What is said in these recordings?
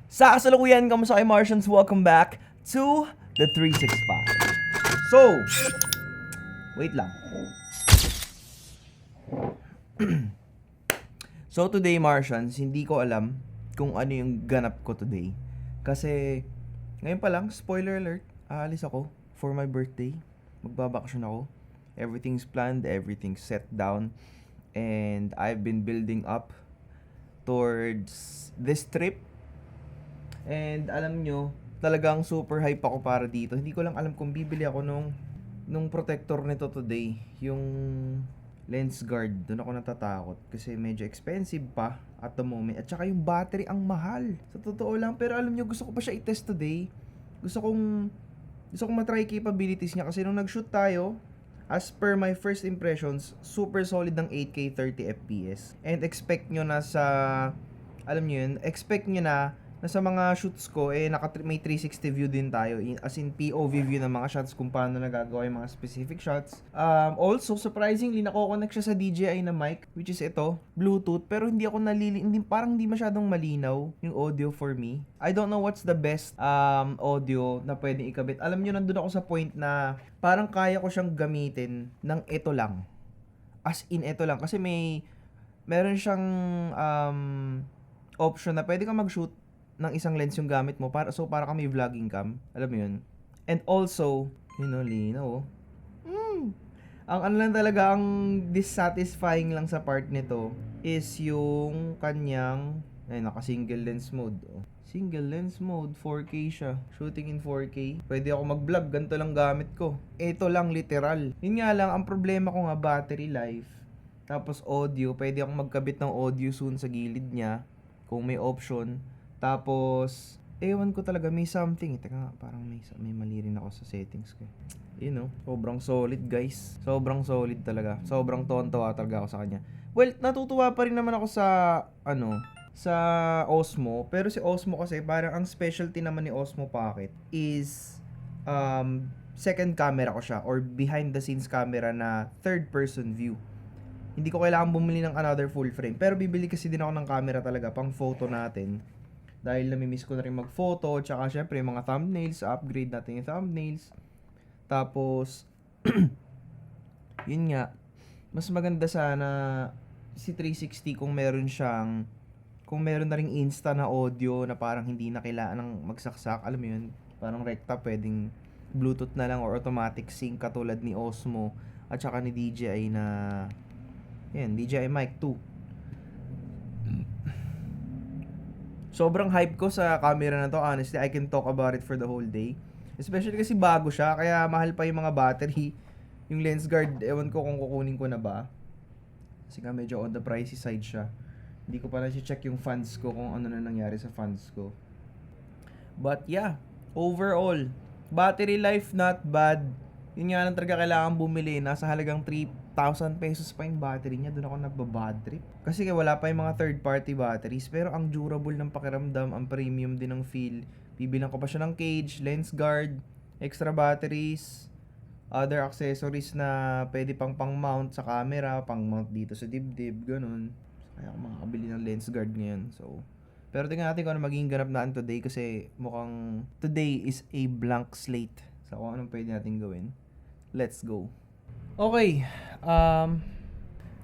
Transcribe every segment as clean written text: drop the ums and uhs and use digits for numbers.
Sa kasalukuyan, kamusta kayo Martians? Welcome back to the 365. So, wait lang. So today Martians, hindi ko alam kung ano yung ganap ko today. Kasi ngayon pa lang, spoiler alert, aalis ako for my birthday. Magbabakasyon ako. Everything's planned, everything's set down. And I've been building up towards this trip. And alam nyo, talagang super hype ako para dito. Hindi ko lang alam kung bibili ako nung protector nito today. Yung lens guard. Doon ako natatakot. Kasi medyo expensive pa at the moment. At saka yung battery ang mahal. Sa totoo lang. Pero alam nyo, gusto ko pa siya i-test today. Gusto kong matry capabilities niya. Kasi nung nag-shoot tayo, as per my first impressions, super solid ng 8K 30 FPS. And expect nyo na sa mga shoots ko, may 360 view din tayo. As in, POV view ng mga shots kung paano nagagawa yung mga specific shots. Also, surprisingly, nako-connect siya sa DJI na mic, which is ito, Bluetooth. Pero parang hindi masyadong malinaw yung audio for me. I don't know what's the best audio na pwedeng ikabit. Alam nyo, nandun ako sa point na parang kaya ko siyang gamitin ng ito lang. As in, ito lang. Kasi meron siyang option na pwede kang mag-shoot ng isang lens yung gamit mo para ka may vlogging cam, alam mo yun. And also, linaw. Ang ano lang talaga, ang dissatisfying lang sa part nito is yung kanyang naka single lens mode. Single lens mode, 4K siya. Shooting in 4K. Pwede ako mag-vlog, ganito lang gamit ko. Ito lang literal. Yun nga lang, ang problema ko nga battery life. Tapos audio, pwede akong magkabit ng audio soon sa gilid niya kung may option. Tapos, ewan ko talaga, may something. Teka nga, parang may mali rin ako sa settings ko. Sobrang solid guys. Sobrang solid talaga. Sobrang tontawa talaga ako sa kanya. Well, natutuwa pa rin naman ako sa Osmo. Pero si Osmo kasi, parang ang specialty naman ni Osmo Pocket is, second camera ko siya. Or behind the scenes camera na third person view. Hindi ko kailangan bumili ng another full frame. Pero bibili kasi din ako ng camera talaga, pang photo natin. Dahil namimiss ko na rin mag-photo, tsaka syempre mga thumbnails, upgrade natin yung thumbnails. Tapos, yun nga, mas maganda sana si 360 kung meron na ring insta na audio na parang hindi na kailangan ng magsaksak, alam mo yun, parang rekta, pwedeng Bluetooth na lang or automatic sync katulad ni Osmo at saka ni DJI na, DJI Mic 2. Sobrang hype ko sa camera na to. Honestly, I can talk about it for the whole day. Especially kasi bago siya, kaya mahal pa yung mga battery. Yung lens guard, ewan ko kung kukunin ko na ba. Kasi nga medyo on the pricey side siya. Hindi ko pa na-check yung funds ko kung ano na nangyari sa funds ko. But yeah, overall, battery life not bad. Yun nga lang talaga kailangan bumili. Nasa halagang 3,000 pesos pa yung battery niya. Doon ako nagbabad trip. Kasi wala pa yung mga third party batteries. Pero ang durable ng pakiramdam, ang premium din ng feel. Bibilang ko pa siya ng cage, lens guard, extra batteries, other accessories na pwede pang mount sa camera, pang mount dito sa dibdib, ganun. Kaya ako makakabili ng lens guard ngayon. So, pero tingnan natin kung ano magiging ganap natin today kasi mukhang today is a blank slate. So, kung anong pwede natin gawin. Let's go. Okay.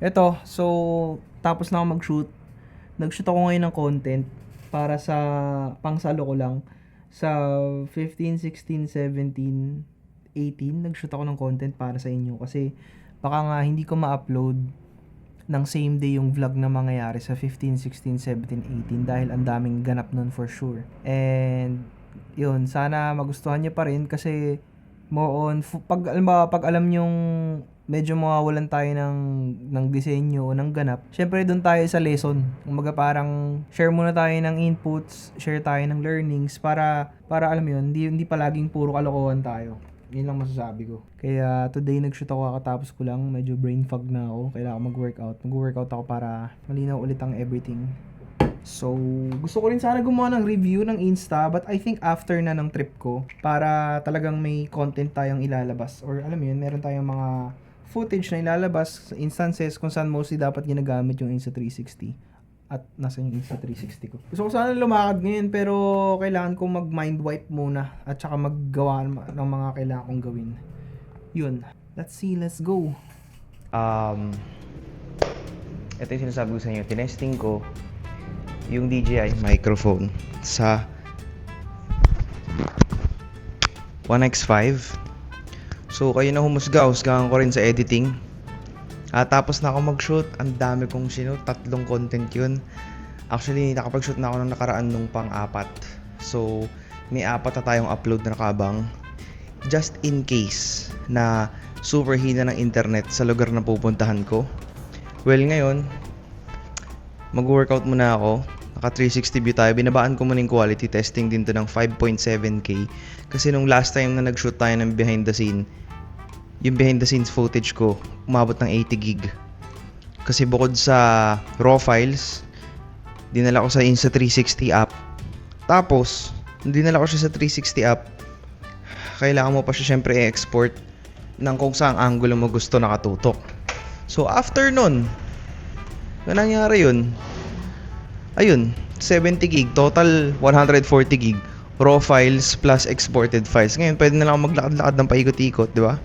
Eto. So, tapos na ako mag-shoot. Nag-shoot ako ngayon ng content para sa pangsalo ko lang. Sa 15, 16, 17, 18, nag-shoot ako ng content para sa inyo. Kasi baka nga hindi ko ma-upload ng same day yung vlog na mangyayari sa 15, 16, 17, 18 dahil ang daming ganap nun for sure. And yun, sana magustuhan niyo pa rin kasi pag alam yung medyo mawawalan tayo ng disenyo o ng ganap, syempre doon tayo sa lesson. Kumbaga parang share muna tayo ng inputs, share tayo ng learnings para alam mo yun, hindi palaging puro kalokohan tayo. Yun lang masasabi ko. Kaya today nag-shoot ako kakatapos ko lang, medyo brain fog na ako. Kailangan mag-workout. Mag-workout ako para malinaw ulit ang everything. So, gusto ko rin sana gumawa ng review ng Insta, but I think after na ng trip ko, para talagang may content tayong ilalabas. Or alam mo yun, meron tayong mga footage na ilalabas sa instances kung saan mostly dapat ginagamit yung Insta360. At nasa yung Insta360 ko. Gusto ko sana lumakad ngayon pero kailangan kong mag-mind wipe muna at saka maggawa ng mga kailangan kong gawin. Yun. Let's see, let's go. Ito yung sinasabi ko sa inyo. Tinesting ko yung DJI microphone sa 1X5. So, kayo na husgahan ko rin sa editing. Tapos na ako mag-shoot. Ang dami kong sinut. 3 content yun. Actually, nakapag-shoot na ako nung nakaraan nung pang-4. So, may 4 na tayong upload na nakabang. Just in case na super hina ng internet sa lugar na pupuntahan ko. Well, ngayon, mag-workout muna ako. Naka 360 view tayo. Binabaan ko muna yung quality. Testing din to ng 5.7K. Kasi nung last time na nag-shoot tayo ng behind the scene, yung behind the scenes footage ko, umabot ng 80 gig. Kasi bukod sa raw files, dinala ko sa Insta360 app. Tapos, dinala ko siya sa 360 app. Kailangan mo pa siya syempre i-export ng kung saang angulo mo gusto nakatutok. So, after nun, nangyari yun. Ayun, 70 gig, total 140 gig. Raw files plus exported files. Ngayon, pwede na lang ako maglakad-lakad ng paikot-ikot, di ba?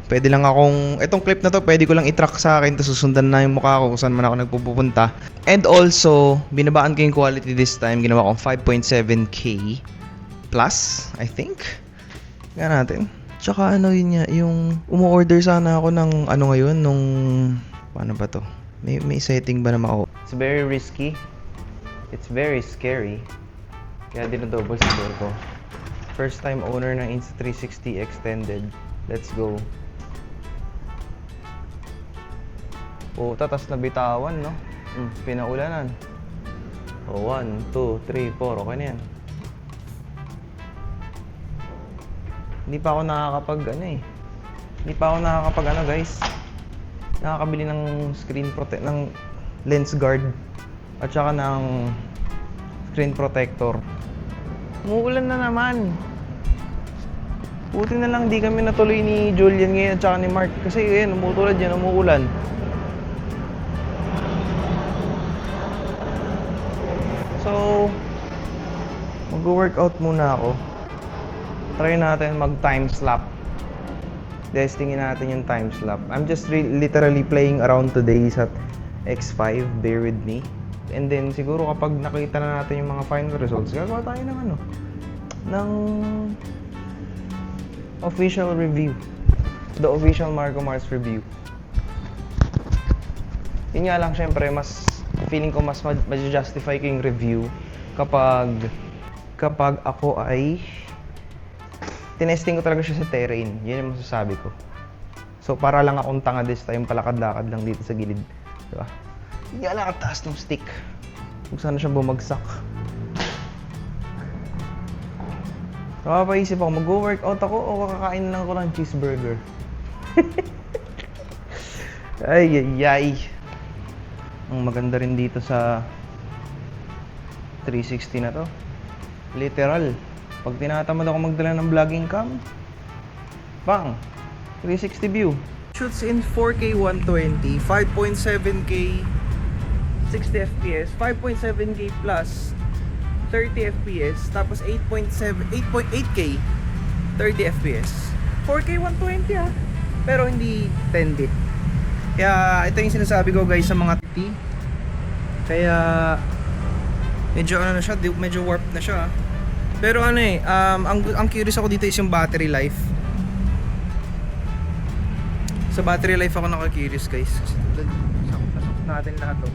Pwede lang akong, itong clip na to, pwede ko lang i-track sa akin, tapos susundan na yung mukha ko kung saan man ako nagpupunta. And also, binabaan ko yung quality this time, ginawa kong 5.7K plus, I think. Nga natin. Tsaka ano yun nga, yung umu-order sana ako ng ano ngayon, nung, paano ba to? May setting ba naman ako? It's very risky. It's very scary. Kaya dinodouble siguro ko. First time owner ng Insta360 Extended. Let's go. Tatas na bitawan, no? Pinaulanan. 1, 2, 3, 4. Okay na yan. Hindi pa ako nakakapag guys. Nakakabili ng screen protect, ng lens guard. At saka ng screen protector. Umuulan na naman. Buti na lang di kami natuloy ni Julian ngayon at saka ni Mark. Kasi yun, umutulad yan, umuulan. So, mag-workout muna ako. Try natin mag-time-slap. Testingin natin yung time-slap. I'm just literally playing around today sa X5. Bear with me. And then, siguro kapag nakita na natin yung mga final results, gagawa tayo ng official review. The official Marco Mars review. Yun nga lang, syempre, feeling ko mas ma-justify ko yung review kapag ako ay tinesting ko talaga siya sa terrain. Yun yung masasabi ko. So, para lang akong tanga this time, palakad-lakad lang dito sa gilid. Diba? Hindi ka lang taas ng stick. Kung sana siya bumagsak. Napapaisip ako, mag-workout ako o kakakain lang ako ng cheeseburger? Ay. Ang maganda rin dito sa 360 na to. Literal. Pag tinatamad ako magdala ng vlogging cam, bang! 360 view. Shoots in 4K 120, 5.7K 60 FPS, 5.7K plus 30 FPS, tapos 8.8K 30 FPS. 4K 120 pero hindi 10-bit. Kaya ito yung sinasabi ko guys sa mga TT. Kaya medyo ano na siya, medyo warped na siya. Pero ano ang curious ako dito is yung battery life. Sa battery life ako naka-curious guys. Sakot natin lahat to.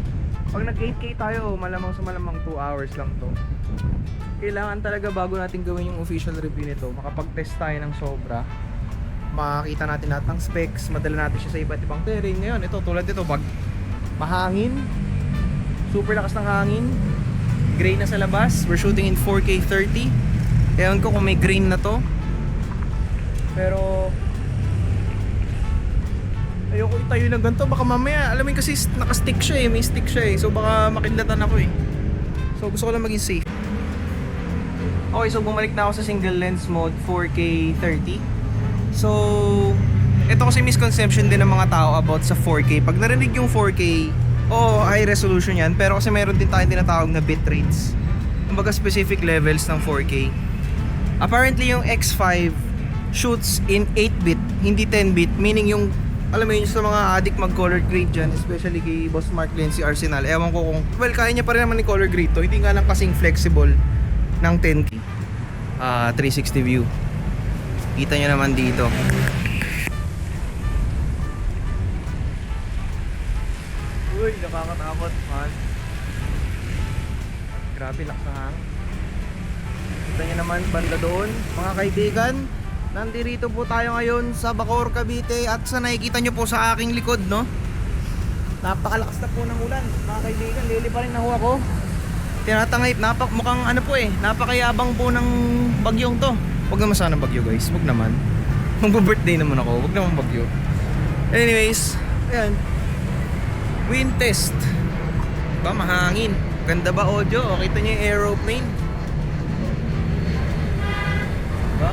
Pag nag-8K tayo, malamang sa malamang 2 hours lang to. Kailangan talaga bago natin gawin yung official review nito, makapag-test tayo ng sobra. Makakita natin lahat ng specs, madala natin siya sa iba't ibang terrain. Ngayon, ito tulad ito, pag mahangin, super lakas ng hangin, gray na sa labas, we're shooting in 4K 30. Ewan ko kung may grain na to. Pero ayoko itayo na ganito, baka mamaya, alam mo yun kasi naka-stick siya may stick siya so baka makindatan ako So gusto ko lang maging safe. Okay, so bumalik na ako sa single lens mode 4K 30. So ito kasi misconception din ng mga tao about sa 4K. Pag narinig yung 4K, Oo, high resolution yan. Pero kasi meron din tayong tinatawag na bit rates. Kumbaga specific levels ng 4K. Apparently yung X5 shoots in 8-bit, hindi 10-bit. Meaning yung, alam mo yun, sa mga addict mag-color grade dyan, especially kay Boss Mark Lenzi Arsenal. Ewan ko kung, well, kaya niya pa rin naman ni color grade to. Hindi nga lang kasing flexible ng 10K. 360 view. Kita nyo naman dito. Uy, nakakatakot, man. Grabe, lakas na hangin. Kita nyo naman, banda doon. Mga kaibigan, nandito po tayo ngayon sa Bacoor, Cavite. At sa nakikita nyo po sa aking likod, no? Napakalakas na po ng ulan. Mga kaibigan, lili pa rin na ho ako. Tinatangay, mukhang ano po napakayabang po ng bagyong to. Huwag naman sana bagyo, guys. Huwag naman. Mag-birthday naman ako. Huwag naman bagyo. Anyways, ayan. Wind test. Diba, mahangin. Ganda ba audio? O, kita nyo yung aeroplane? Diba?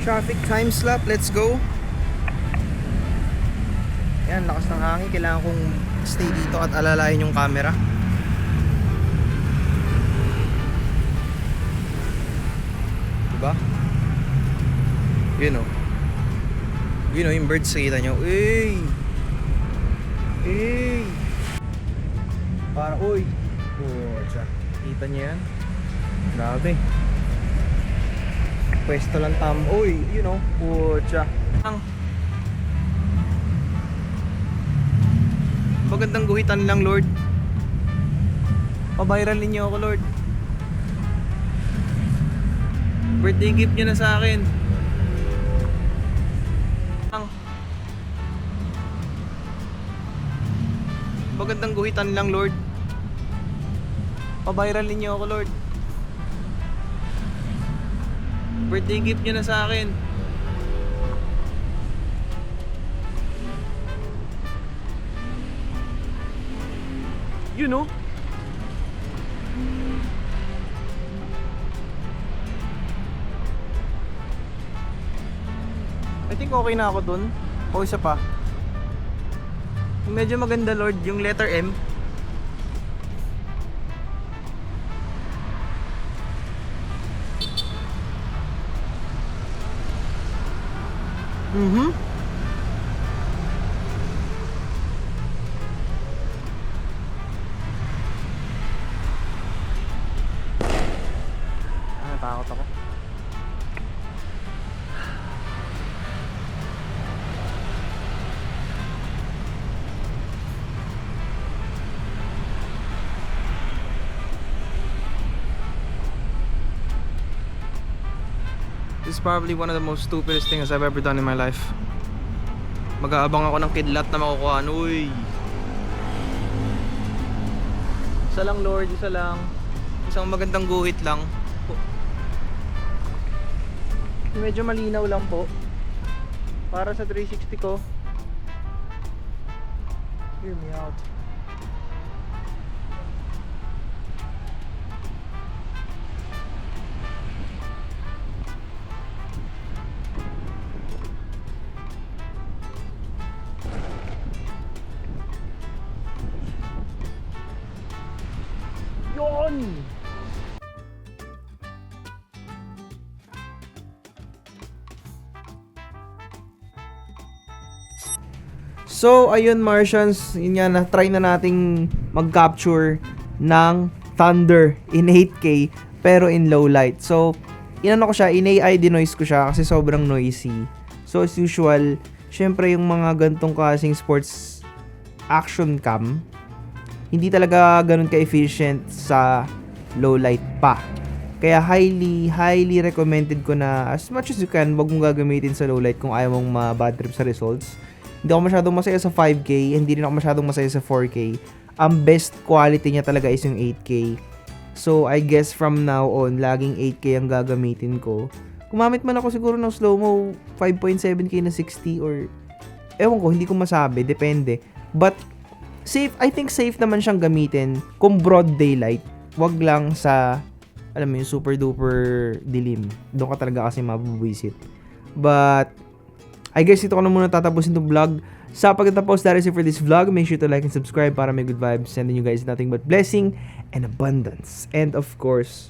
Traffic time slap. Let's go. Ayan, lakas ng hangin. Kailangan kong stay dito at alalayan yung camera. Diba? Yun o. Yun o, yung birds, kita nyo. Uy! Uy! Para, uy! Pucha. Kita nyo yan? Grabe. Pwesto lang uy! Yun o. Pucha. Magandang guhitan lang, Lord. Pabayralin niyo ako, Lord. Birthday gift niyo na sa akin. Magandang guhitan lang, Lord. Pabayralin niyo ako, Lord. Birthday gift niyo na sa akin. You know? I think okay na ako dun. O isa pa. Medyo maganda, Lord, yung letter M. Natakot ako. This is probably one of the most stupidest things I've ever done in my life. Mag-aabang ako ng kidlat na makukuha. Uy! Isa lang, Lord, isa lang. Isang magandang guhit lang. Medyo malinaw lang po. Para sa 360 ko. Hear me out. Yon! So, ayun Martians, yun nga, na-try na nating mag-capture ng thunder in 8K pero in low light. So, inano ko siya, in-AI denoise ko siya kasi sobrang noisy. So, as usual, syempre yung mga gantong klaseng sports action cam, hindi talaga ganun ka-efficient sa low light pa. Kaya highly recommended ko na as much as you can, wag mong gagamitin sa low light kung ayaw mong ma-bad trip sa results. Hindi ako masyadong masaya sa 5K, hindi rin ako masyadong masaya sa 4K. Ang best quality niya talaga is yung 8K. So, I guess from now on, laging 8K ang gagamitin ko. Gumamit man ako siguro ng slow-mo 5.7K na 60 or ewan ko, hindi ko masabi, depende. But, safe, I think safe naman siyang gamitin kung broad daylight. Wag lang sa, alam mo yung super duper dilim. Doon ka talaga kasi mabubwisit. But, I guess ito ko na muna tatapusin itong vlog. Sa pagkatapos, that is it for this vlog. Make sure to like and subscribe para may good vibes. Sending you guys nothing but blessing and abundance. And of course,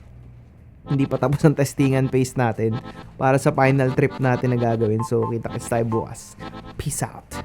hindi pa tapos ang testingan phase natin para sa final trip natin na gagawin. So, kita-kits tayo bukas. Peace out.